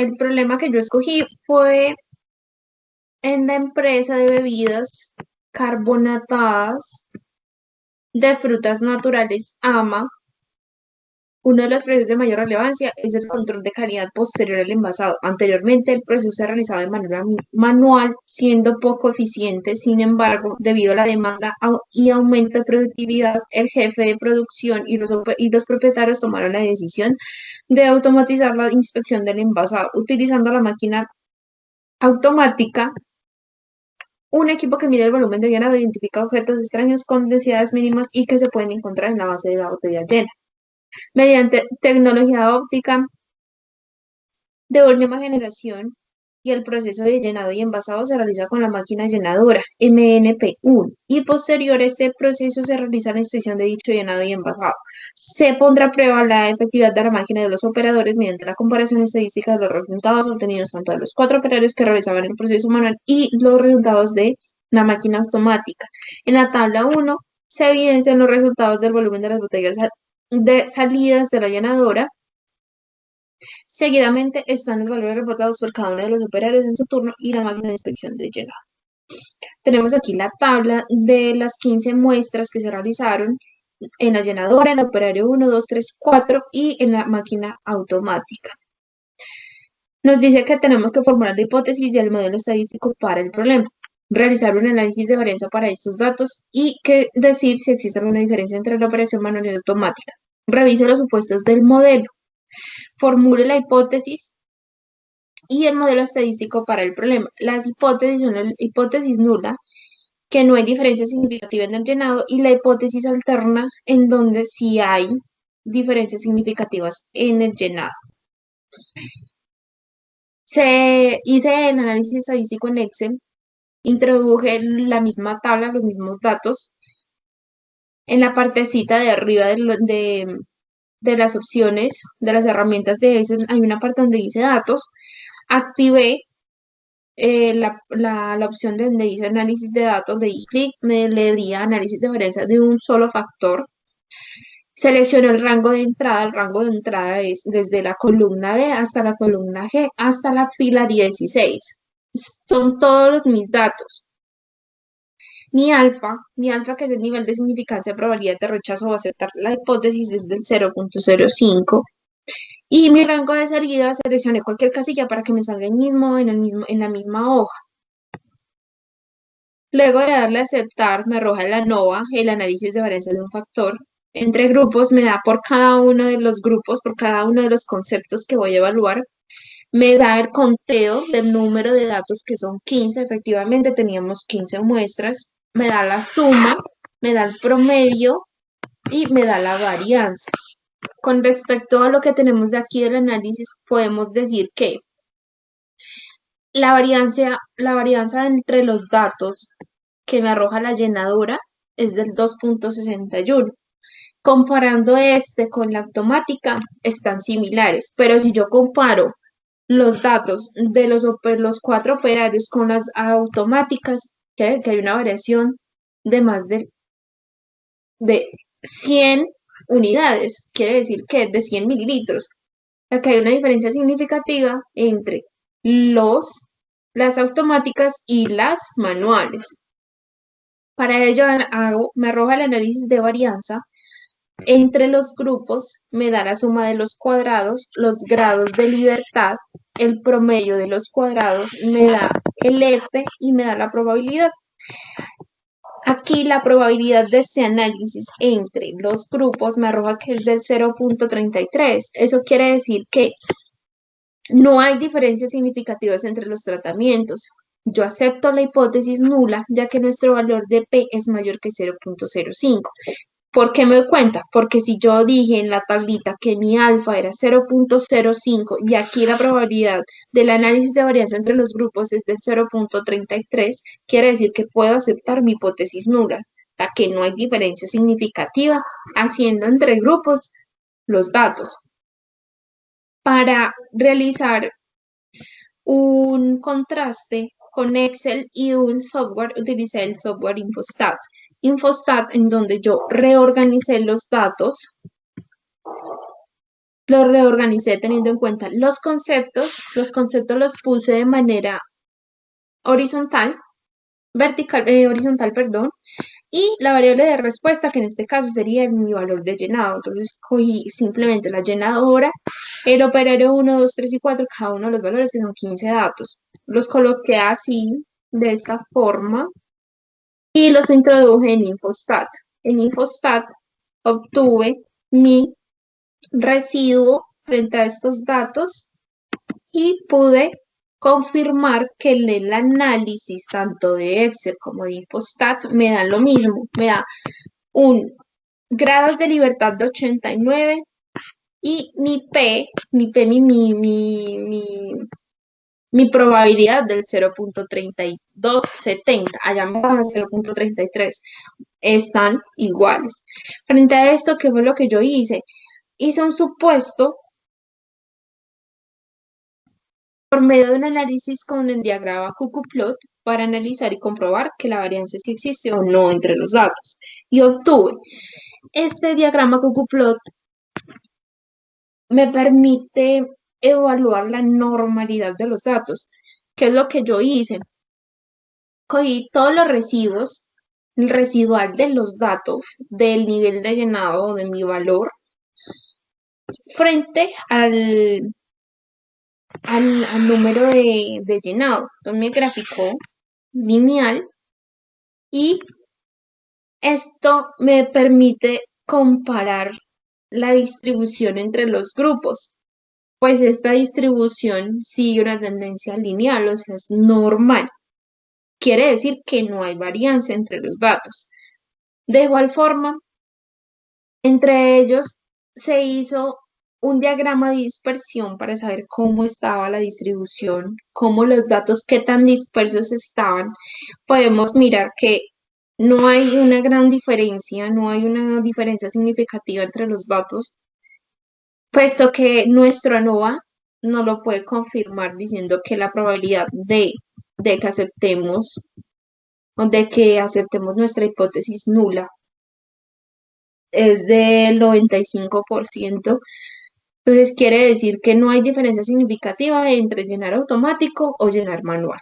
El problema que yo escogí fue en la empresa de bebidas carbonatadas de frutas naturales AMA. Uno de los procesos de mayor relevancia es el control de calidad posterior al envasado. Anteriormente, el proceso se realizaba de manera manual, siendo poco eficiente. Sin embargo, debido a la demanda y aumento de productividad, el jefe de producción y los propietarios tomaron la decisión de automatizar la inspección del envasado, utilizando la máquina automática, un equipo que mide el volumen de llenado, identifica objetos extraños con densidades mínimas y que se pueden encontrar en la base de la botella llena. Mediante tecnología óptica de última generación y el proceso de llenado y envasado se realiza con la máquina llenadora MNP1 y posterior a este proceso se realiza la inspección de dicho llenado y envasado. Se pondrá a prueba la efectividad de la máquina de los operadores mediante la comparación estadística de los resultados obtenidos tanto de los 4 operarios que realizaban el proceso manual y los resultados de la máquina automática. En la tabla 1 se evidencian los resultados del volumen de las botellas de salidas de la llenadora. Seguidamente están los valores reportados por cada uno de los operarios en su turno y la máquina de inspección de llenado. Tenemos aquí la tabla de las 15 muestras que se realizaron en la llenadora, en el operario 1, 2, 3, 4 y en la máquina automática. Nos dice que tenemos que formular la hipótesis y el modelo estadístico para el problema, realizar un análisis de varianza para estos datos y decir si existe alguna diferencia entre la operación manual y automática. Revise los supuestos del modelo. Formule la hipótesis y el modelo estadístico para el problema. Las hipótesis son la hipótesis nula, que no hay diferencia significativa en el llenado, y la hipótesis alterna, en donde sí hay diferencias significativas en el llenado. Hice el análisis estadístico en Excel, introduje la misma tabla, los mismos datos. En la partecita de arriba de las opciones, de las herramientas de Excel, hay una parte donde dice datos. Activé la opción donde dice análisis de datos, le di clic, le di análisis de varianza de un solo factor. Selecciono el rango de entrada es desde la columna B hasta la columna G, hasta la fila 16. Son todos mis datos. Mi alfa, que es el nivel de significancia, probabilidad de rechazo o aceptar la hipótesis, es del 0.05. Y mi rango de salida, seleccioné cualquier casilla para que me salga en la misma hoja. Luego de darle a aceptar, me arroja la ANOVA, el análisis de varianza de un factor. Entre grupos me da por cada uno de los grupos, por cada uno de los conceptos que voy a evaluar. Me da el conteo del número de datos, que son 15. Efectivamente, teníamos 15 muestras. Me da la suma, me da el promedio y me da la varianza. Con respecto a lo que tenemos de aquí del análisis, podemos decir que la varianza entre los datos que me arroja la llenadora es del 2.61. Comparando este con la automática, están similares, pero si yo comparo los datos de los 4 operarios con las automáticas, que hay una variación de más de 100 unidades, quiere decir que de 100 mililitros. Acá hay una diferencia significativa entre las automáticas y las manuales. Para ello me arroja el análisis de varianza. Entre los grupos me da la suma de los cuadrados, los grados de libertad, el promedio de los cuadrados, me da el F y me da la probabilidad. Aquí la probabilidad de este análisis entre los grupos me arroja que es del 0.33. Eso quiere decir que no hay diferencias significativas entre los tratamientos. Yo acepto la hipótesis nula, ya que nuestro valor de P es mayor que 0.05. ¿Por qué me doy cuenta? Porque si yo dije en la tablita que mi alfa era 0.05 y aquí la probabilidad del análisis de varianza entre los grupos es del 0.33, quiere decir que puedo aceptar mi hipótesis nula, la que no hay diferencia significativa haciendo entre grupos los datos. Para realizar un contraste con Excel y un software, utilicé el software Infostat. Infostat, en donde yo reorganicé los datos lo reorganicé teniendo en cuenta los conceptos los puse de manera horizontal, horizontal, perdón, y la variable de respuesta, que en este caso sería mi valor de llenado. Entonces cogí simplemente la llenadora, el operario 1, 2, 3 y 4, cada uno de los valores que son 15 datos. Los coloqué así, de esta forma, y los introduje en Infostat. En Infostat obtuve mi residuo frente a estos datos y pude confirmar que el análisis tanto de Excel como de Infostat me dan lo mismo, me da un grados de libertad de 89 y mi probabilidad del 0.3270, allá me baja 0.33, están iguales. Frente a esto, ¿qué fue lo que yo hice? Hice un supuesto por medio de un análisis con el diagrama Cuckoo-Plot para analizar y comprobar que la varianza sí existe o no entre los datos. Y obtuve este diagrama Cuckoo-Plot me permite evaluar la normalidad de los datos. ¿Qué es lo que yo hice? Cogí todos los residuos, el residual de los datos, del nivel de llenado de mi valor, frente al número de llenado. Entonces me graficó lineal y esto me permite comparar la distribución entre los grupos. Pues esta distribución sigue una tendencia lineal, o sea, es normal. Quiere decir que no hay varianza entre los datos. De igual forma, entre ellos se hizo un diagrama de dispersión para saber cómo estaba la distribución, cómo los datos, qué tan dispersos estaban. Podemos mirar que no hay una gran diferencia, no hay una diferencia significativa entre los datos, puesto que nuestro ANOVA no lo puede confirmar diciendo que la probabilidad de que aceptemos o de que aceptemos nuestra hipótesis nula es del 95%. Entonces quiere decir que no hay diferencia significativa entre llenar automático o llenar manual.